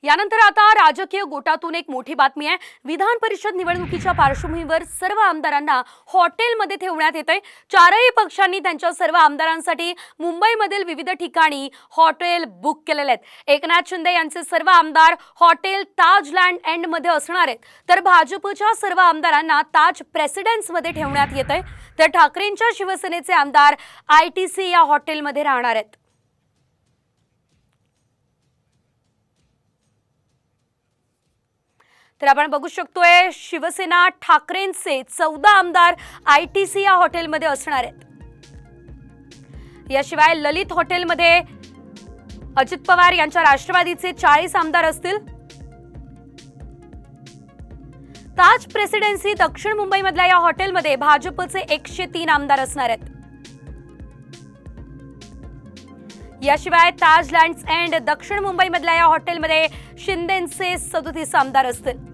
यानंतर आता राजकीय गोटातून एक मोठी बातमी आहे। विधान परिषद निवडणुकीच्या पार्श्वभूमीवर सर्व आमदारांना हॉटेलमध्ये ठेवण्यात येतंय। चारही पक्षांनी त्यांच्या सर्व आमदारांसाठी मुंबईमधील विविध ठिकाणी हॉटेल बुक केलेले आहेत। एकनाथ शिंदे यांचे सर्व आमदार हॉटेल ताज लँड एंड मध्ये असणार आहेत, तर भाजपच्या सर्व आमदारांना ताज प्रेसिडेन्स मध्ये ठेवण्यात येतंय। तर ठाकरेंच्या शिवसेनेचे आमदार ITC या हॉटेलमध्ये राहणार आहेत। तर आपण बघू शकतोय शिवसेना ठाकरेंचे 14 आमदार ITC या हॉटेलमध्ये असणार आहेत। याशिवाय ललित हॉटेलमध्ये अजित पवार यांच्या राष्ट्रवादीचे 40 आमदार असतील। ताज प्रेसिडेन्सी दक्षिण मुंबईमधल्या या हॉटेलमध्ये भाजपचे 103 आमदार असणार आहेत। याशिवाय ताज लँड्स एंड दक्षिण मुंबईमधल्या या हॉटेलमध्ये शिंदेंचे 37 आमदार असतील।